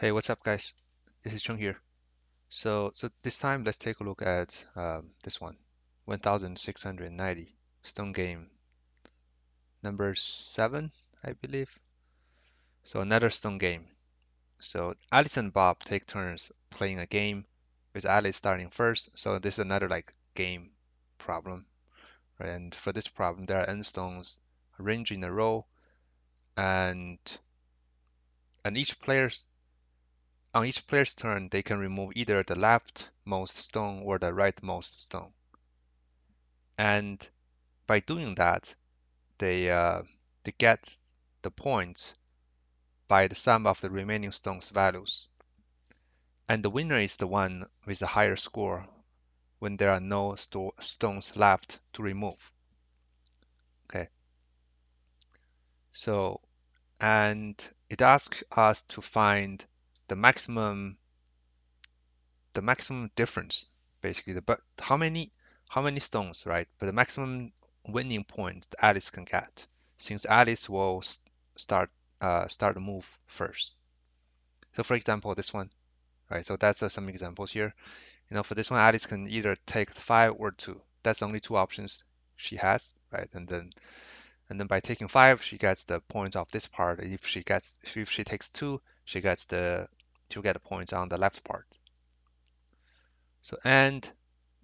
Hey, what's up, guys? This is Chung here. So this time let's take a look at this one, 1690 Stone Game number 7, I believe. So another Stone Game. So Alice and Bob take turns playing a game with Alice starting first. So this is another like game problem, right? And for this problem, there are n stones arranged in a row, and and on each player's turn, they can remove either the leftmost stone or the rightmost stone. And by doing that, they get the points by the sum of the remaining stones' values. And the winner is the one with the higher score when there are no stones left to remove. Okay, so and it asks us to find the maximum difference, basically but how many stones, right? But the maximum winning point that Alice can get, since Alice will start the move first. So for example, this one, right? So that's some examples here. For this one, Alice can either take 5 or 2. That's the only two options she has, right? And then by taking 5, she gets the points of this part. If she takes 2, she'll get the points on the left part. So and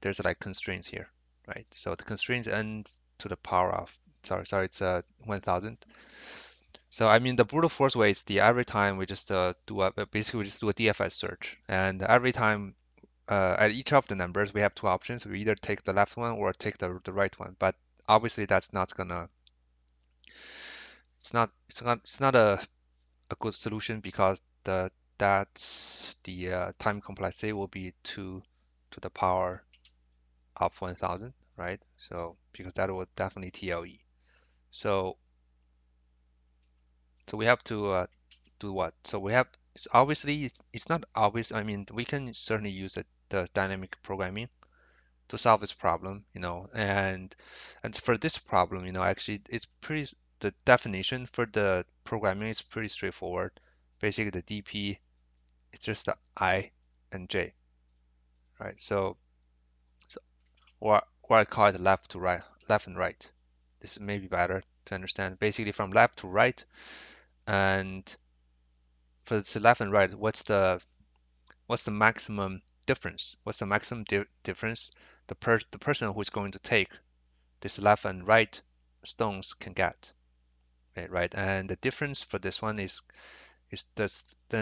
there's like constraints here, right? So the constraints n to the power of sorry, it's 1000. So I mean the brute force way is the every time we just basically we just do a DFS search, and every time at each of the numbers we have two options. We either take the left one or take the right one. But obviously that's not gonna it's not a good solution because the time complexity will be 2 to the power of 1000, right? So because that will definitely TLE. So so we have to do what? So we have it's not obvious. I mean, we can certainly use the dynamic programming to solve this problem, and for this problem, actually it's pretty the definition for the programming is pretty straightforward. Basically, the DP it's just the I and J, right? So or I call it left to right, left and right. This may be better to understand. Basically, from left to right, and for the left and right, what's the maximum difference? What's the maximum difference the person who's going to take this left and right stones can get, right? And the difference for this one is the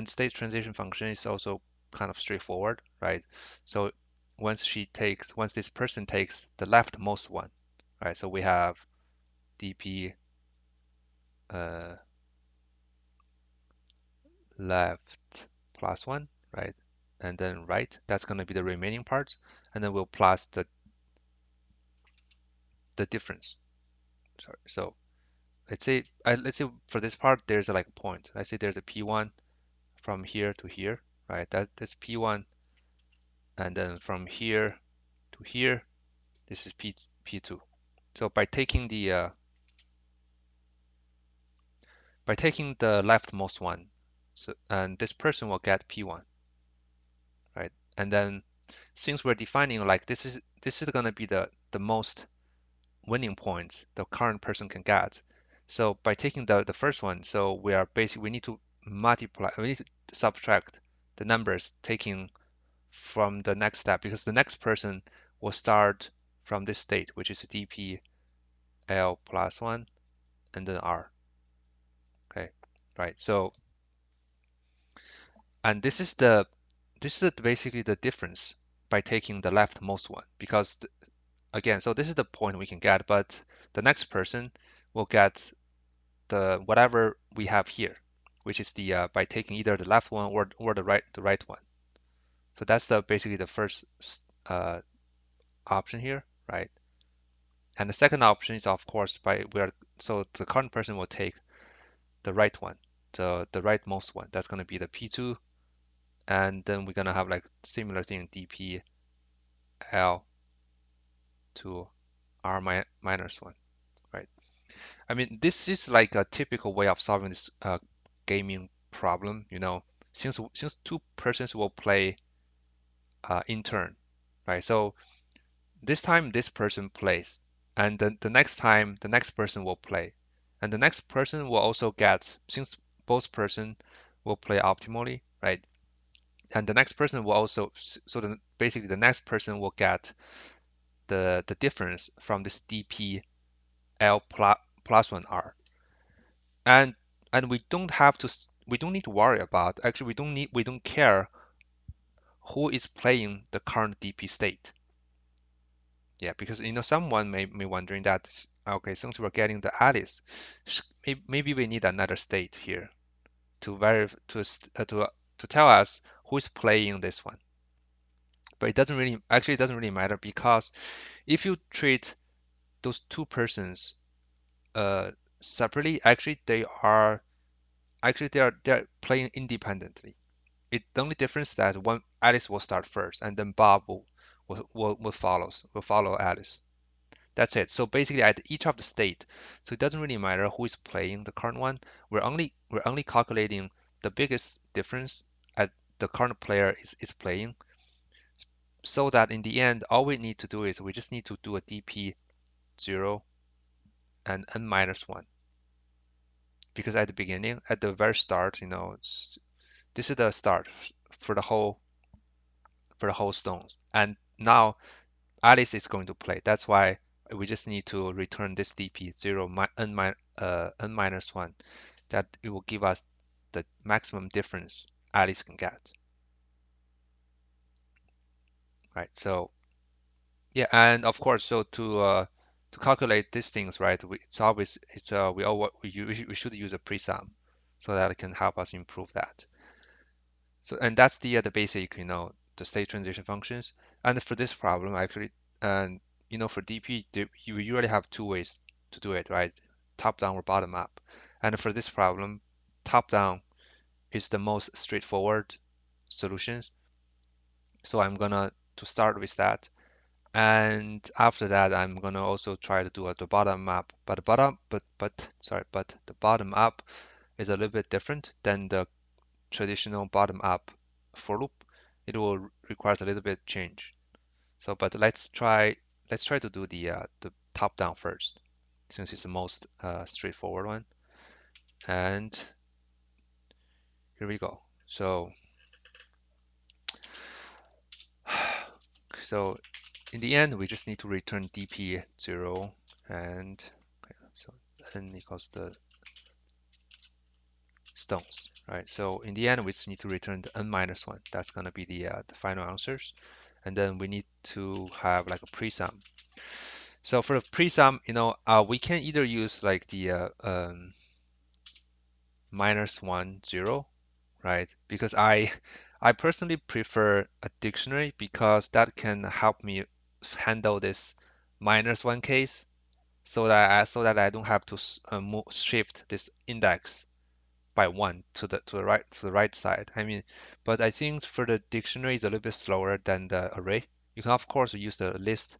state transition function is also kind of straightforward, right? So once this person takes the leftmost one, right? So we have dp uh, left plus one, right? And then right, that's going to be the remaining parts, and then we'll plus the difference. Sorry. So let's say for this part there's like a point. Let's say there's a P1 from here to here, right? That's P1, and then from here to here, this is P2. So by taking the leftmost one, and this person will get P1, right? And then since we're defining like this is gonna be the most winning points the current person can get. So by taking the first one, so we need to we need to subtract the numbers taking from the next step because the next person will start from this state, which is dp l plus 1 and then r. Okay, right. So and this is basically the difference by taking the leftmost one because again, so this is the point we can get, but the next person will get the whatever we have here, which is the by taking either the left one or the right one. So that's the basically the first uh, option here, right? And the second option is of course so the current person will take the right one, the rightmost one. That's going to be the P2, and then we're going to have like similar thing dp l to r minus 1, right? I mean, this is like a typical way of solving this gaming problem. since two persons will play in turn, right? So this time this person plays, and then the next time the next person will play, and the next person will also get, since both person will play optimally, right? And the next person will also, so then basically the next person will get the difference from this dp l plus 1r, and we don't have to, we don't need to worry about, actually we don't care who is playing the current dp state. Yeah, because someone may wondering that, okay, since we're getting the Alice, maybe we need another state here to verify to tell us who is playing this one. But it doesn't really, actually it doesn't really matter, because if you treat those two persons uh separately, actually they're playing independently. The only difference is that one Alice will start first, and then Bob will follow Alice. That's it. So basically at each of the state, so it doesn't really matter who is playing the current one. We're only calculating the biggest difference at the current player is playing, so that in the end all we need to do is we just need to do a dp 0 and n minus 1, because at the beginning, at the very start, this is the start for the whole stones, and now Alice is going to play. That's why we just need to return this dp 0 n minus 1, that it will give us the maximum difference Alice can get. Right. So yeah, and of course, so to calculate these things, right? It's always we should use a pre-sum, so that it can help us improve that. So, and that's the basic, the state transition functions. And for this problem, actually, and for DP, you usually have two ways to do it, right? Top down or bottom up. And for this problem, top down is the most straightforward solutions. So I'm gonna to start with that. And after that, I'm gonna also try to do the bottom up. But the bottom up is a little bit different than the traditional bottom up for loop. It will require a little bit change. So, but let's try to do the top down first, since it's the most straightforward one. And here we go. So, so in the end, we just need to return dp 0, and okay, so n equals the stones, right? So in the end, we just need to return the n minus 1. That's gonna be the final answers, and then we need to have like a pre-sum. So for the pre-sum, we can either use like the -1 0, right? Because I personally prefer a dictionary, because that can help me handle this -1 case, so that I don't have to shift this index by 1 to the right side. I mean, but I think for the dictionary it's a little bit slower than the array. You can of course use the list,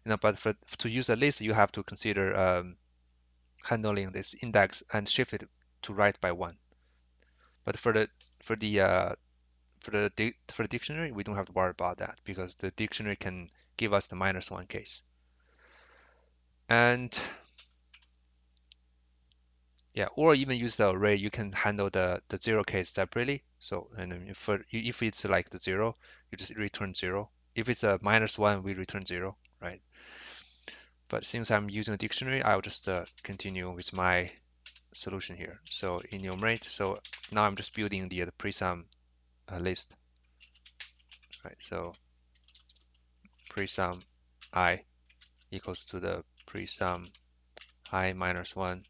but to use the list you have to consider handling this index and shift it to right by 1. But for the uh, for the dictionary, we don't have to worry about that, because the dictionary can give us the -1 case. And yeah, or even use the array, you can handle the 0 case separately. So, and then if it's like the 0, you just return 0. If it's a -1, we return 0, right? But since I'm using a dictionary, I'll just continue with my solution here. So enumerate. So now I'm just building the pre-sum list, right? So pre-sum I equals to the pre-sum I minus 1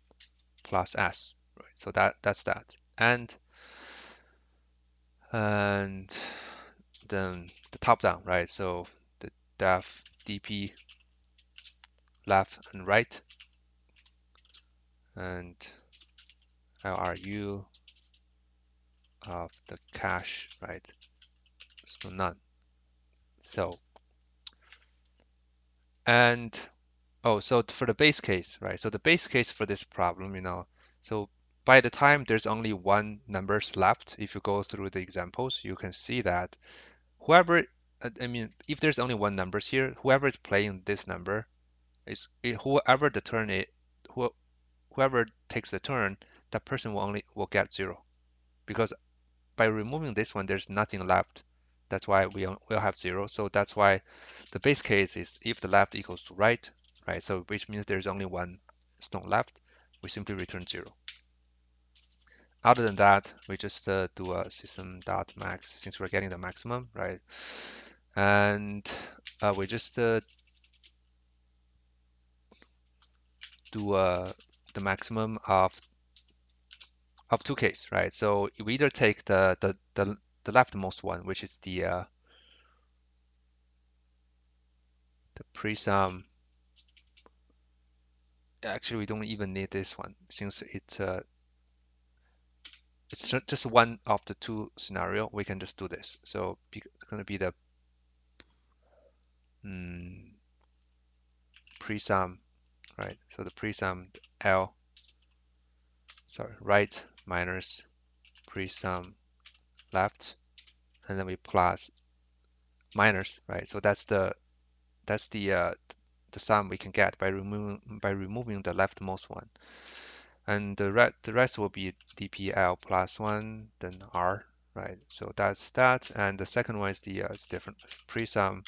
plus s, right? So that's that. And then the top down, right? So the def dp left and right, and LRU of the cache, right? So none. So, and oh, so for the base case, right? So the base case for this problem, so by the time there's only one numbers left, if you go through the examples, you can see that whoever, I mean, if there's only one numbers here, whoever is playing this number whoever the turn it, whoever takes the turn, that person will get 0 because by removing this one, there's nothing left. That's why we'll have 0. So that's why the base case is if the left equals to right, right? So which means there's only one stone left, we simply return 0. Other than that, we just do a system.max since we're getting the maximum, right? And we just do the maximum of two cases, right? So we either take the leftmost one, which is the pre-sum. Actually, we don't even need this one since it's just one of the two scenario. We can just do this. So it's going to be the pre-sum, right? So the pre-sum L, sorry, right minus pre-sum left, and then we plus minus, right? So that's the sum we can get by removing the leftmost one. And the rest will be dpl plus 1, then r, right? So that's that. And the second one is it's different. Pre-sum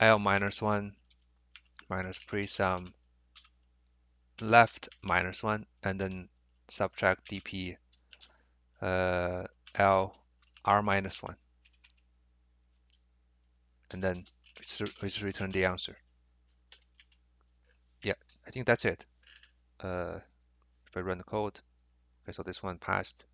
l minus 1 minus pre-sum left minus 1, and then subtract dp l r minus 1. And then we just return the answer. Yeah, I think that's it. If I run the code, okay, so this one passed.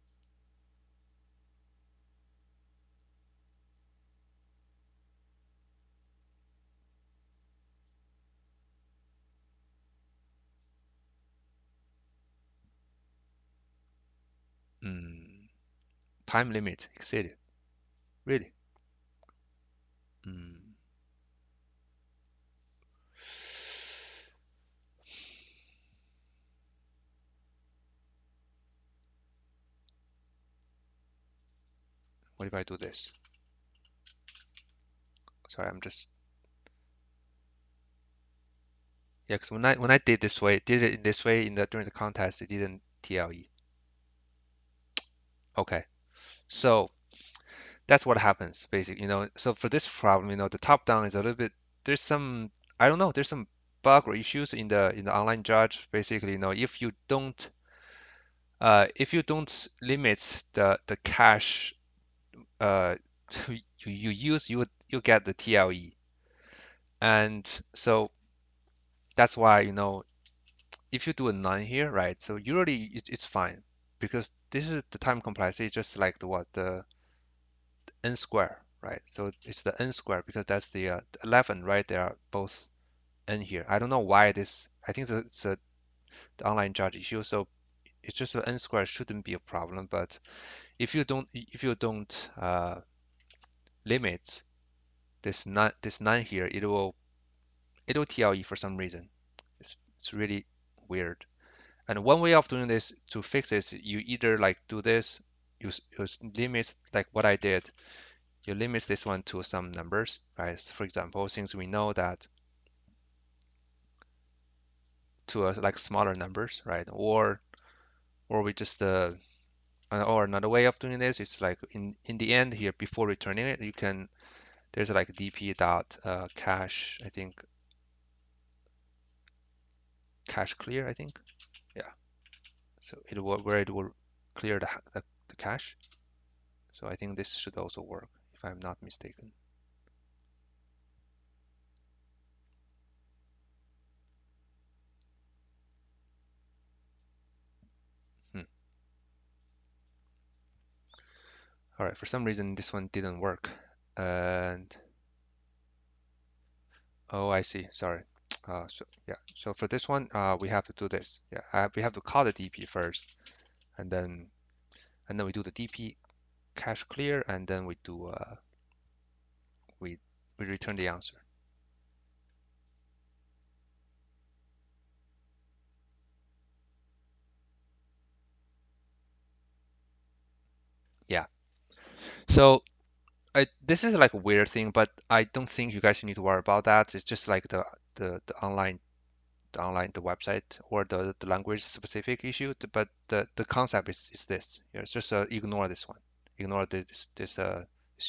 Time limit exceeded. Really? Mm. What if I do this? Sorry, I'm just, yeah, because when I did it in this way during the contest, it didn't TLE. Okay, so that's what happens basically. So for this problem, the top down is a little bit. There's some, I don't know, there's some bug or issues in the online judge. Basically, if you don't limit the cache uh you use, you get the TLE. And so that's why, if you do a none here, right? So usually it's fine because this is the time complexity, just like the n square, right? So it's the n square because that's the 11, right? They are both n here. I don't know why this. I think it's the online judge issue. So it's just the n square shouldn't be a problem. But if you don't limit this none here, it will TLE for some reason. It's really weird. And one way of doing this to fix this, you either like do this, you limit like what I did, you limit this one to some numbers, right? So for example, since we know that to like smaller numbers, right? Or we just or another way of doing this is like in the end here before returning it, there's like dp dot cache, I think cache clear, I think, yeah. So where it will clear the cache. So I think this should also work if I'm not mistaken. Hmm. All right, for some reason this one didn't work. And oh, I see. Sorry. So yeah, so for this one, we have to do this. Yeah, we have to call the DP first, and then we do the DP cache clear, and then we we return the answer. So this is like a weird thing, but I don't think you guys need to worry about that. It's just like the online the website or the language specific issue. But the concept is this. It's just ignore this one. Ignore this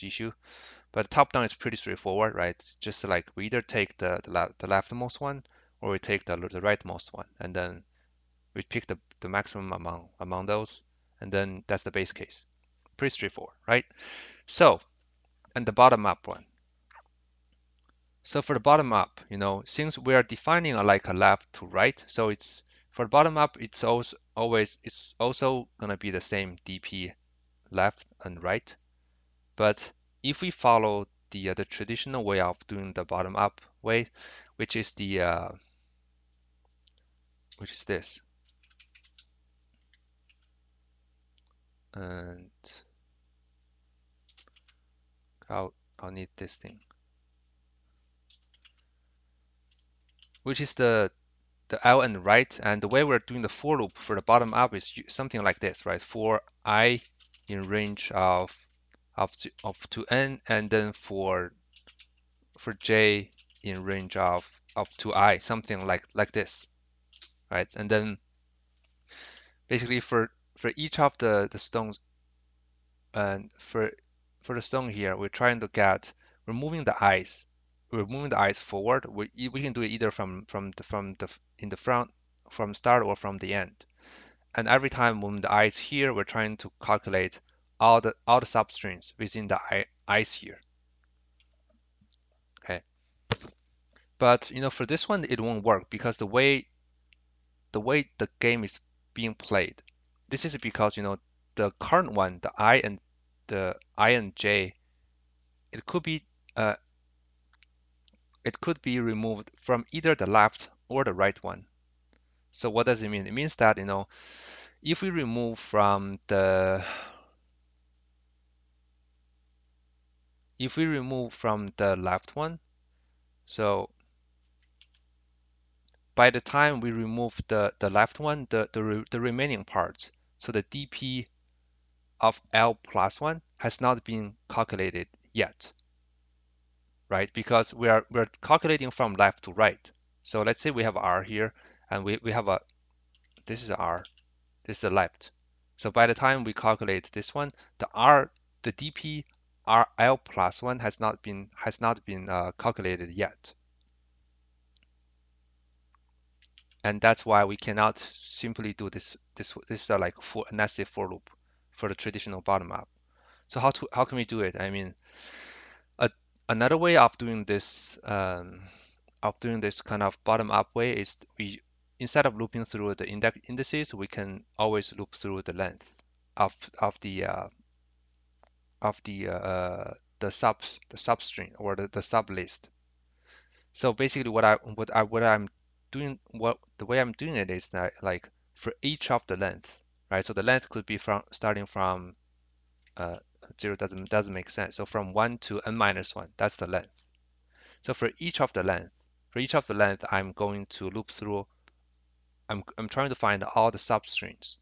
issue. But top down is pretty straightforward, right? It's just like we either take the leftmost one or we take the rightmost one, and then we pick the maximum among those, and then that's the base case. Pretty straightforward, right? So, and the bottom up one. So for the bottom up, since we are defining like a left to right, so it's for the bottom up, it's also gonna be the same dp left and right. But if we follow the traditional way of doing the bottom up way, which is which is this, and I'll need this thing, which is the L and right, and the way we're doing the for loop for the bottom up is something like this, right? For I in range of up to n, and then for j in range of up to I, something like this, right? And then basically for each of the stones, and for the stone here, we're trying to get we're moving the i's we're moving the i's forward. We can do it either from the in the front from start or from the end. And every time when the I is here, we're trying to calculate all the substrings within the i's here. Okay. But for this one, it won't work because the way the game is being played. This is because the current one, the I and J, it could be uh, it could be removed from either the left or the right one. So what does it mean? It means that if we remove from the left one, so by the time we remove the left one, the remaining parts, so the dp of L plus 1 has not been calculated yet, right? Because we're calculating from left to right. So let's say we have R here, and we have this is R, this is the left. So by the time we calculate this one, the dp R L plus 1 has not been calculated yet. And that's why we cannot simply do this is like for a nested for loop for the traditional bottom up. So how can we do it? I mean, a, another way of doing this kind of bottom up way is we instead of looping through the indices, we can always loop through the length of the substring or the sub list. So basically, what I'm doing, what the way I'm doing it is that like for each of the length, right? So the length could be from starting from uh, 0 doesn't make sense. So from 1 to n minus 1, that's the length. So for each of the length, I'm going to loop through. I'm trying to find all the substrings.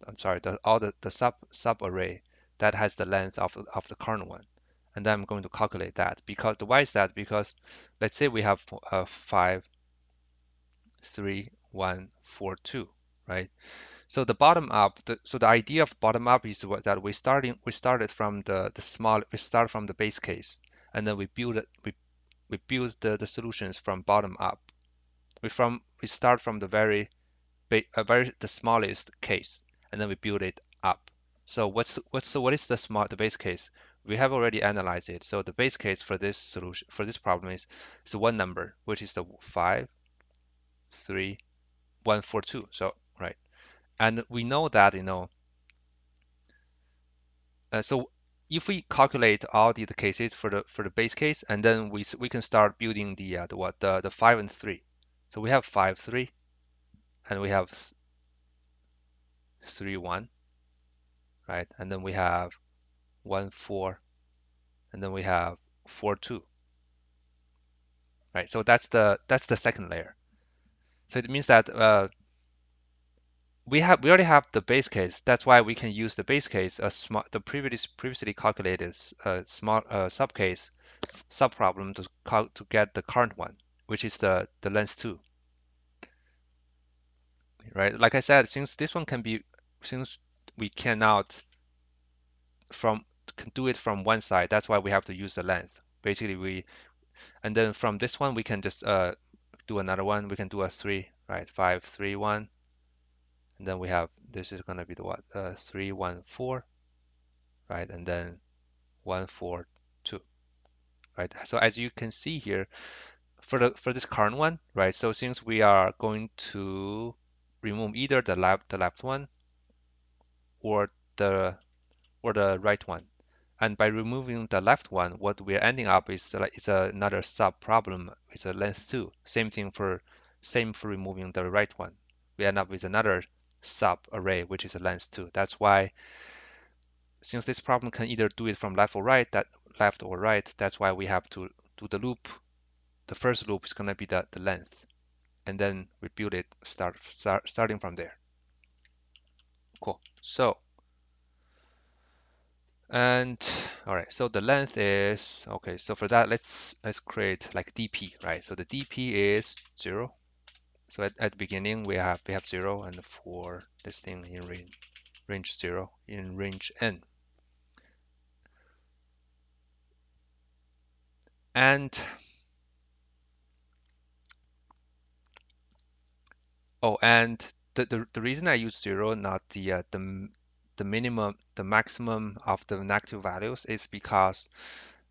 I'm sorry, all the sub array that has the length of the current one, and then I'm going to calculate that. Because why is that? Because let's say we have 5, 3, 1, 4, 2, right? So the bottom up, so the idea of bottom up is that we started from we start from the base case, and then we build the solutions from bottom up. We start from the the smallest case, and then we build it up. So what is the base case? We have already analyzed it. So the base case for this solution for this problem is one number, which is the 5, 3, 1, 4, 2. So right. And we know that, so if we calculate all the cases for the base case, and then we can start building the 5 and 3. So we have 5, 3, and we have 3, 1, right? And then we have 1, 4, and then we have 4, 2, right? So that's the second layer. So it means that we already have the base case. That's why we can use the base case, the previously calculated small subcase subproblem to get the current one, which is the length 2, right? Like I said, since we cannot from can do it from one side, that's why we have to use the length. Basically, and then from this one we can just do another one. We can do a 3, right? 5 3 1, and then we have this is gonna be the what 3 1 4, right? And then 1 4 2, right? So as you can see here, for this current one, right? So since we are going to remove either the left one or the right one, and by removing the left one, what we're ending up is like it's another sub problem. It's a length 2. Same for removing the right one. We end up with another sub array which is a length 2. That's why since this problem can either do it from left or right, that's why we have to do the loop. The first loop is gonna be the length, and then we build it starting from there. Cool. So and all right, so the length is okay. So for that, let's create like DP, right? So the DP is 0. So at the beginning we have 0, and for this thing in range 0 in range n. And and the reason I use 0, not the minimum, the maximum of the negative values, is because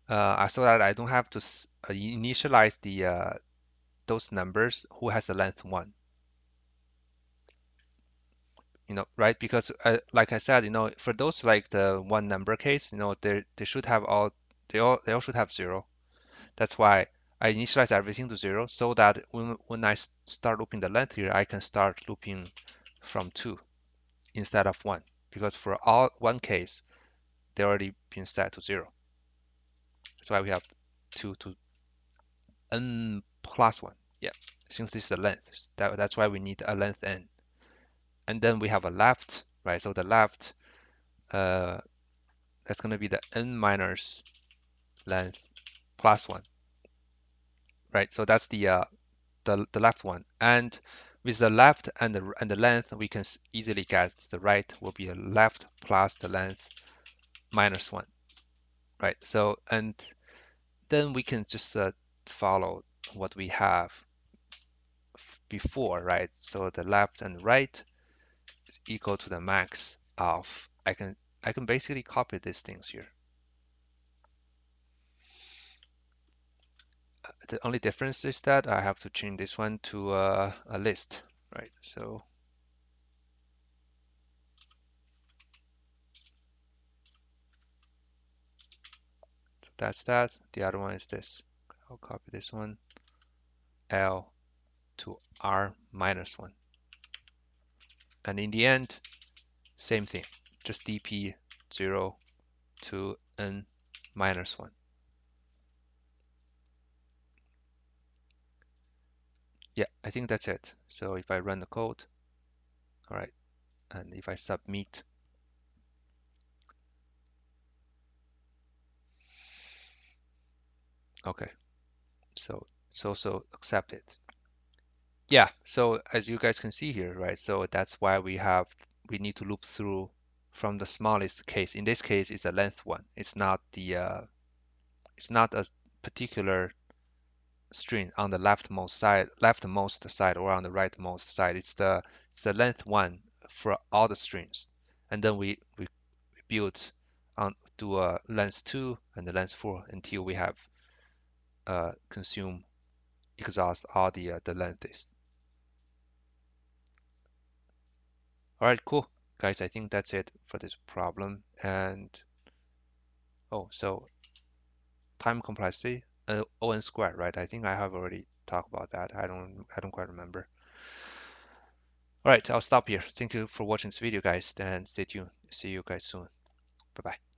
so that I don't have to initialize those numbers who has the length 1. Right? Because like I said, for those like the one number case, they should have they all should have 0. That's why I initialize everything to 0 so that when I start looping the length here, I can start looping from 2 instead of 1, because for all one case, they already been set to 0. That's why we have 2 to n plus 1. Yeah, since this is the length, that's why we need a length n. And then we have a left, right? So the left, uh, that's going to be the n minus length plus 1, right? So that's the left one. And with the left and the length, we can easily get the right will be a left plus the length minus 1, right? So and then we can just follow what we have before, right? So the left and right is equal to the max of I can basically copy these things here. The only difference is that I have to change this one to a list, right? So that's that. The other one is this. I'll copy this one, L to R minus 1. And in the end, same thing, just dp 0 to n minus 1. Yeah, I think that's it. So if I run the code, all right, and if I submit, okay, so it's also accepted. Yeah, so as you guys can see here, right, so that's why we need to loop through from the smallest case. In this case, it's the length one. It's not a particular string on the leftmost side or on the rightmost side. It's the length one for all the strings. And then we build on to a length 2 and the length 4 until we have exhaust all the lengths. All right, cool. Guys, I think that's it for this problem. And so time complexity, O(n) squared, right? I think I have already talked about that. I don't quite remember. All right, I'll stop here. Thank you for watching this video, guys, and stay tuned. See you guys soon. Bye bye.